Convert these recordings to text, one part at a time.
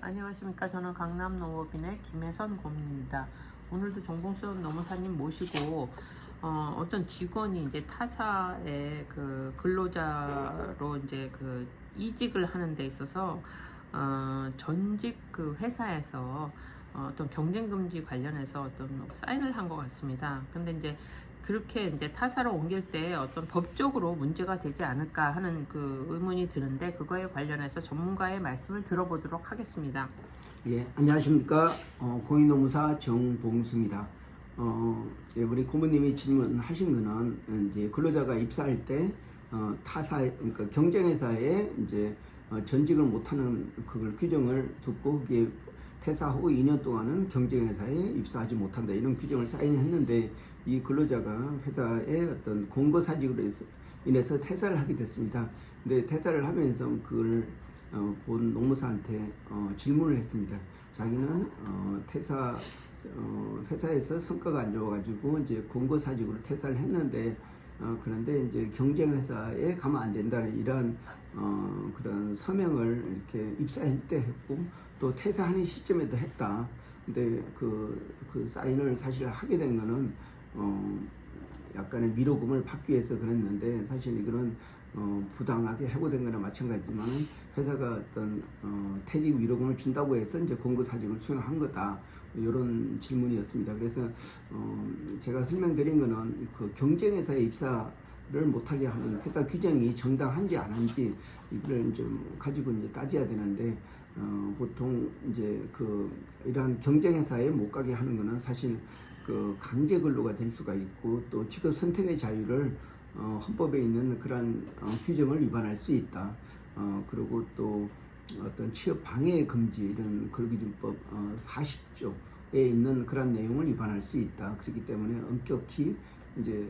안녕하십니까. 저는 강남농업인의 김혜선 고문입니다. 오늘도 정봉수 노무사님 모시고 어떤 직원이 이제 타사의 그 근로자로 이제 그 이직을 하는 데 있어서 전직 그 회사에서 어떤 경쟁 금지 관련해서 어떤 사인을 한 것 같습니다. 근데 이제 그렇게 이제 타사로 옮길 때 어떤 법적으로 문제가 되지 않을까 하는 그 의문이 드는데, 그거에 관련해서 전문가의 말씀을 들어보도록 하겠습니다. 예, 안녕하십니까. 공인노무사 정봉수입니다. 예, 우리 고모님이 질문하신 거는 이제 근로자가 입사할 때 타사, 그러니까 경쟁회사에 이제 전직을 못하는 그걸 규정을 두고 그게 퇴사 후 2년 동안은 경쟁회사에 입사하지 못한다, 이런 규정을 사인했는데, 이 근로자가 회사의 어떤 공고사직으로 인해서 퇴사를 하게 됐습니다. 근데 퇴사를 하면서 그걸 본 노무사한테 질문을 했습니다. 자기는 회사에서 성과가 안 좋아가지고 이제 공고사직으로 퇴사를 했는데, 그런데 이제 경쟁회사에 가면 안 된다는 이러한 그런 서명을 이렇게 입사할 때 했고, 또 퇴사하는 시점에도 했다. 근데 그 사인을 사실 하게 된 거는 약간의 위로금을 받기 위해서 그랬는데, 사실 이거는 부당하게 해고된 거나 마찬가지지만 회사가 어떤 퇴직 위로금을 준다고 해서 이제 공고사직을 수행한 거다, 이런 질문이었습니다. 그래서 제가 설명드린 거는 그 경쟁회사에 입사를 못하게 하는 회사 규정이 정당한지 안 한지 이걸 좀 가지고 이제 따져야 되는데, 보통 이제 이러한 경쟁회사에 못 가게 하는 거는 사실 그 강제 근로가 될 수가 있고, 또 직업 선택의 자유를 헌법에 있는 그런 규정을 위반할 수 있다. 그리고 또 어떤 취업 방해 금지, 이런 근로기준법 40조에 있는 그런 내용을 위반할 수 있다. 그렇기 때문에 엄격히 이제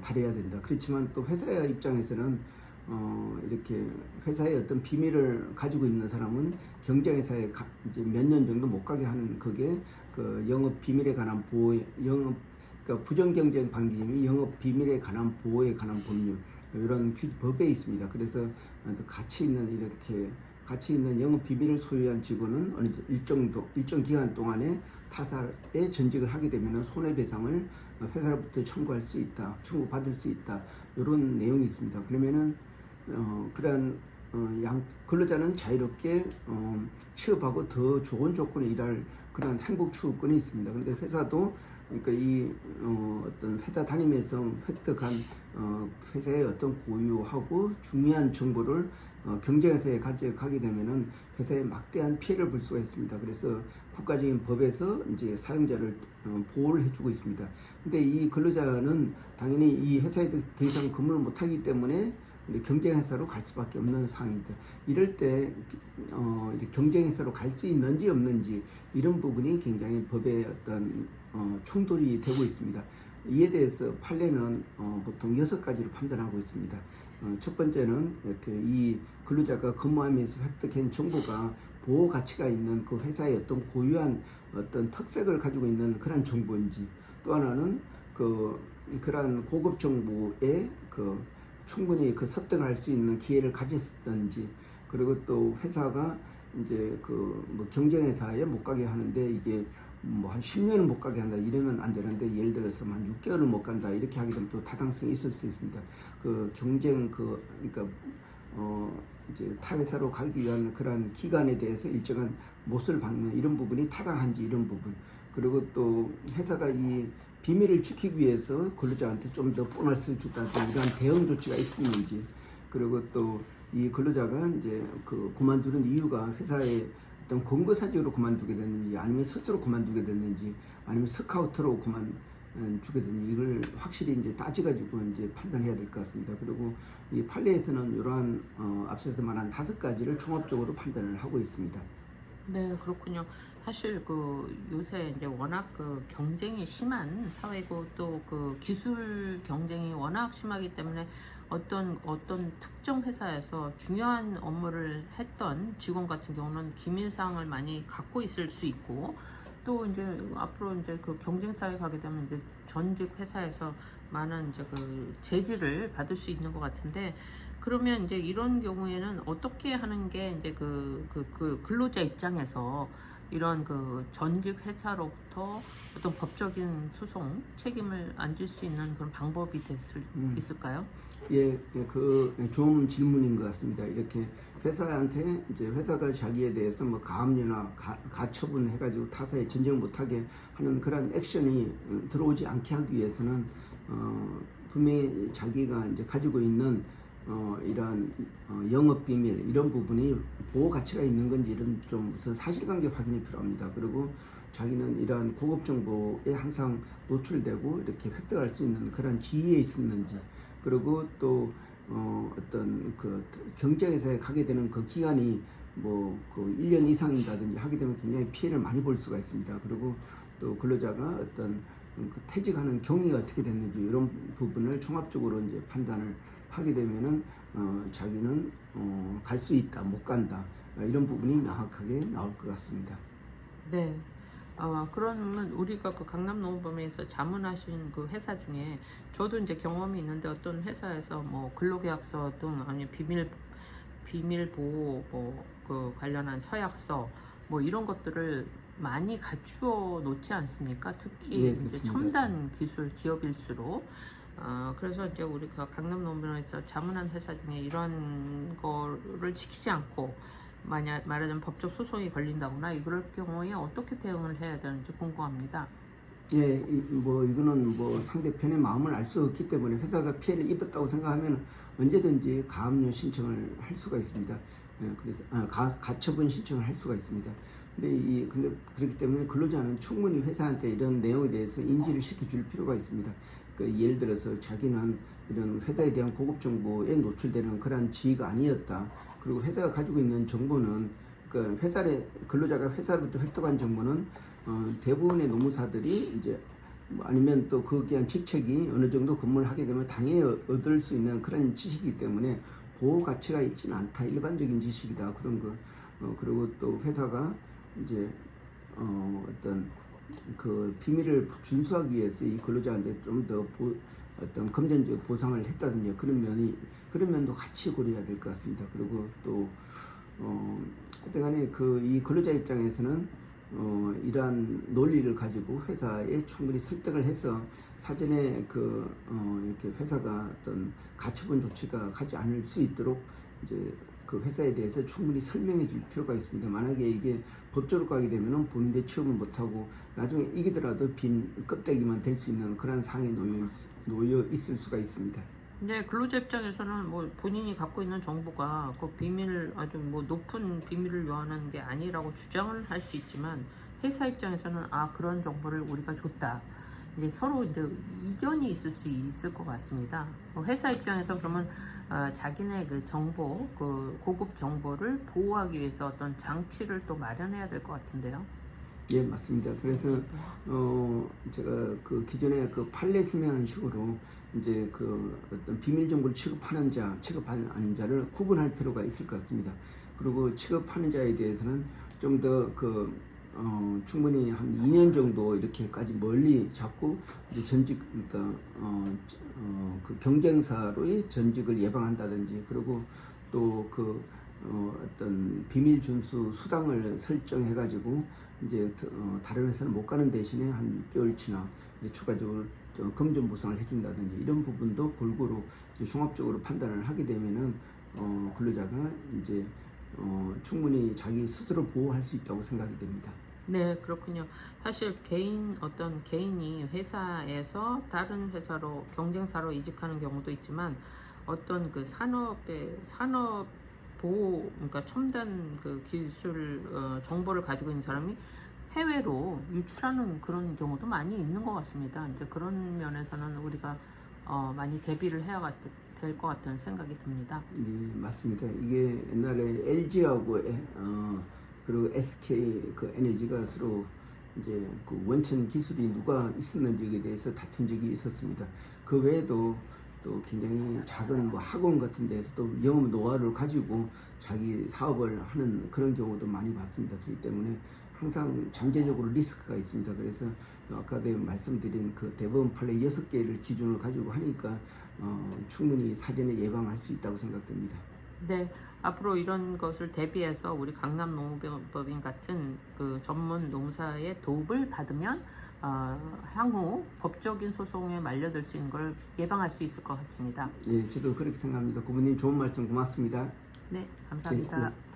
다뤄야 된다. 그렇지만 또 회사 입장에서는 이렇게 회사의 어떤 비밀을 가지고 있는 사람은 경쟁회사에 이제 몇 년 정도 못 가게 하는, 그게 그 영업 비밀에 관한 보호, 그러니까 부정경쟁 방지및 영업 비밀에 관한 보호에 관한 법률, 이런 법에 있습니다. 그래서 가치 있는 영업 비밀을 소유한 직원은 일정 기간 동안에 타사에 전직을 하게 되면 손해배상을 회사로부터 청구받을 수 있다. 이런 내용이 있습니다. 그러면은 그러한 근로자는 자유롭게 취업하고 더 좋은 조건에 일할 그런 행복 추구권이 있습니다. 그런데 회사도, 그러니까 어떤 회사 다니면서 획득한 회사의 어떤 고유하고 중요한 정보를 경쟁회사에 가져가게 되면은 회사에 막대한 피해를 볼 수가 있습니다. 그래서 국가적인 법에서 이제 사용자를 보호를 해주고 있습니다. 근데 이 근로자는 당연히 이 회사에 더 이상 근무를 못하기 때문에 경쟁회사로 갈 수밖에 없는 상황입니다. 이럴 때 경쟁회사로 갈 수 있는지 없는지, 이런 부분이 굉장히 법에 어떤 충돌이 되고 있습니다. 이에 대해서 판례는 보통 6가지로 판단하고 있습니다. 첫 번째는 이렇게 이 근로자가 근무하면서 획득한 정보가 보호 가치가 있는 그 회사의 어떤 고유한 어떤 특색을 가지고 있는 그런 정보인지, 또 하나는 그러한 고급 정보에 충분히 습득을 할 수 있는 기회를 가졌던지, 그리고 또 회사가 이제 뭐 경쟁회사에 못 가게 하는데, 이게 뭐 한 10년을 못 가게 한다 이러면 안 되는데, 예를 들어서 한 6개월을 못 간다 이렇게 하게 되면 또 타당성이 있을 수 있습니다. 그러니까 이제 타 회사로 가기 위한 그런 기간에 대해서 일정한 몫을 받는 이런 부분이 타당한지, 이런 부분. 그리고 또 회사가 이 비밀을 지키기 위해서 근로자한테 좀 더 보너스를 준다든지 이러한 대응 조치가 있었는지, 그리고 또 이 근로자가 이제 그만두는 이유가 회사의 어떤 공고사직으로 그만두게 됐는지, 아니면 스스로 그만두게 됐는지, 아니면 스카우트로 그만두게 됐는지, 이걸 확실히 이제 따져가지고 이제 판단해야 될 것 같습니다. 그리고 이 판례에서는 이러한 앞서서 말한 5가지를 종합적으로 판단을 하고 있습니다. 네, 그렇군요. 사실 요새 이제 워낙 경쟁이 심한 사회고, 또 기술 경쟁이 워낙 심하기 때문에 어떤 특정 회사에서 중요한 업무를 했던 직원 같은 경우는 기밀사항을 많이 갖고 있을 수 있고, 또 이제 앞으로 이제 경쟁사에 가게 되면 이제 전직 회사에서 많은 이제 제지를 받을 수 있는 것 같은데, 그러면 이제 이런 경우에는 어떻게 하는 게 이제 그 근로자 입장에서 이런 그 전직 회사로부터 어떤 법적인 소송 책임을 안 질 수 있는 그런 방법이 있을까요? 예, 그 좋은 질문인 것 같습니다. 이렇게 회사한테 이제 회사가 자기에 대해서 뭐 가압류나 가처분 해가지고 타사에 전쟁을 못하게 하는 그런 액션이 들어오지 않게 하기 위해서는 분명히 자기가 이제 가지고 있는 이런 영업 비밀 이런 부분이 보호 가치가 있는 건지 이런 좀 무슨 사실관계 확인이 필요합니다. 그리고 자기는 이러한 고급 정보에 항상 노출되고 이렇게 획득할 수 있는 그런 지위에 있었는지, 그리고 또 어떤 그 경쟁회사에 가게 되는 그 기간이 뭐 그 1년 이상이라든지 하게 되면 굉장히 피해를 많이 볼 수가 있습니다. 그리고 또 근로자가 어떤 그 퇴직하는 경위가 어떻게 됐는지 이런 부분을 종합적으로 이제 판단을 하게 되면은 자기는 갈 수 있다, 못 간다, 이런 부분이 명확하게 나올 것 같습니다. 네. 그러면 우리가 그 강남노무범에서 자문하신 그 회사 중에 저도 이제 경험이 있는데 어떤 회사에서 뭐 근로계약서 등 아니 비밀보호 뭐 그 관련한 서약서 뭐 이런 것들을 많이 갖추어 놓지 않습니까? 특히 예, 이제 그렇습니다. 첨단 기술 기업일수록 그래서 이제 우리가 강남노무범에서 자문한 회사 중에 이런 거를 지키지 않고 만약 말하자면 법적 소송이 걸린다거나 이럴 경우에 어떻게 대응을 해야 되는지 궁금합니다. 예, 뭐 이거는 뭐 상대편의 마음을 알 수 없기 때문에 회사가 피해를 입었다고 생각하면 언제든지 가압류 신청을 할 수가 있습니다. 예, 그래서 가처분 신청을 할 수가 있습니다. 근데 그렇기 때문에 근로자는 충분히 회사한테 이런 내용에 대해서 인지를 시켜줄 필요가 있습니다. 예를 들어서 자기는 이런 회사에 대한 고급 정보에 노출되는 그러한 지위가 아니었다. 그리고 회사가 가지고 있는 정보는 근로자가 회사로부터 획득한 정보는 대부분의 노무사들이 이제 아니면 또 거기에 대한 직책이 어느 정도 근무를 하게 되면 당연히 얻을 수 있는 그런 지식이기 때문에 보호 가치가 있지는 않다. 일반적인 지식이다. 그런 거. 그리고 또 회사가 이제 어떤 그 비밀을 준수하기 위해서 이 근로자한테 좀 더 어떤 금전적 보상을 했다든지 그런 면도 같이 고려해야 될 것 같습니다. 그리고 또 하여튼간에 이 근로자 입장에서는 이러한 논리를 가지고 회사에 충분히 설득을 해서 사전에 이렇게 회사가 어떤 가처분 조치가 가지 않을 수 있도록 이제 그 회사에 대해서 충분히 설명해 줄 필요가 있습니다. 만약에 이게 법적으로 가게 되면은 본인들 취업을 못하고 나중에 이기더라도 빈 껍데기만 될 수 있는 그런 상황에 놓여 있을 수가 있습니다. 근데 근로자 입장에서는 뭐 본인이 갖고 있는 정보가 그 아주 뭐 높은 비밀을 요하는 게 아니라고 주장을 할 수 있지만 회사 입장에서는 그런 정보를 우리가 줬다. 이제 서로 이제 이견이 있을 수 있을 것 같습니다. 회사 입장에서 그러면 자기네 그 정보, 그 고급 정보를 보호하기 위해서 어떤 장치를 또 마련해야 될 것 같은데요. 예, 맞습니다. 그래서 제가 그 기존에 그 판례 설명한 식으로 이제 그 어떤 비밀 정보를 취급하는 취급하는 자를 구분할 필요가 있을 것 같습니다. 그리고 취급하는 자에 대해서는 좀 더 충분히 한 2년 정도 이렇게까지 멀리 잡고 이제 그러니까 그 경쟁사로의 전직을 예방한다든지, 그리고 또 어떤 비밀 준수 수당을 설정해가지고 이제 다른 회사는 못 가는 대신에 한 6개월치나 추가적으로 금전 보상을 해준다든지 이런 부분도 골고루 종합적으로 판단을 하게 되면은 근로자가 이제 충분히 자기 스스로 보호할 수 있다고 생각이 됩니다. 네, 그렇군요. 사실 어떤 개인이 회사에서 다른 회사로 경쟁사로 이직하는 경우도 있지만 어떤 그 산업 보호, 그러니까 첨단 그 기술 정보를 가지고 있는 사람이 해외로 유출하는 그런 경우도 많이 있는 것 같습니다. 이제 그런 면에서는 우리가 많이 대비를 해야 될 것 같다는 생각이 듭니다. 네, 맞습니다. 이게 옛날에 LG하고 그리고 SK 그 에너지가 서로 이제 그 원천 기술이 누가 있었는지에 대해서 다툰 적이 있었습니다. 그 외에도 또 굉장히 작은 뭐 학원 같은 데서도 영업 노하우를 가지고 자기 사업을 하는 그런 경우도 많이 봤습니다. 그렇기 때문에 항상 잠재적으로 리스크가 있습니다. 그래서 아까도 말씀드린 그 대법원 판례 6개를 기준으로 가지고 하니까 충분히 사전에 예방할 수 있다고 생각됩니다. 네, 앞으로 이런 것을 대비해서 우리 강남농업법인 같은 그 전문 농사의 도움을 받으면 향후 법적인 소송에 말려들 수 있는 걸 예방할 수 있을 것 같습니다. 예, 저도 그렇게 생각합니다. 고모님 좋은 말씀 고맙습니다. 네, 감사합니다. 예.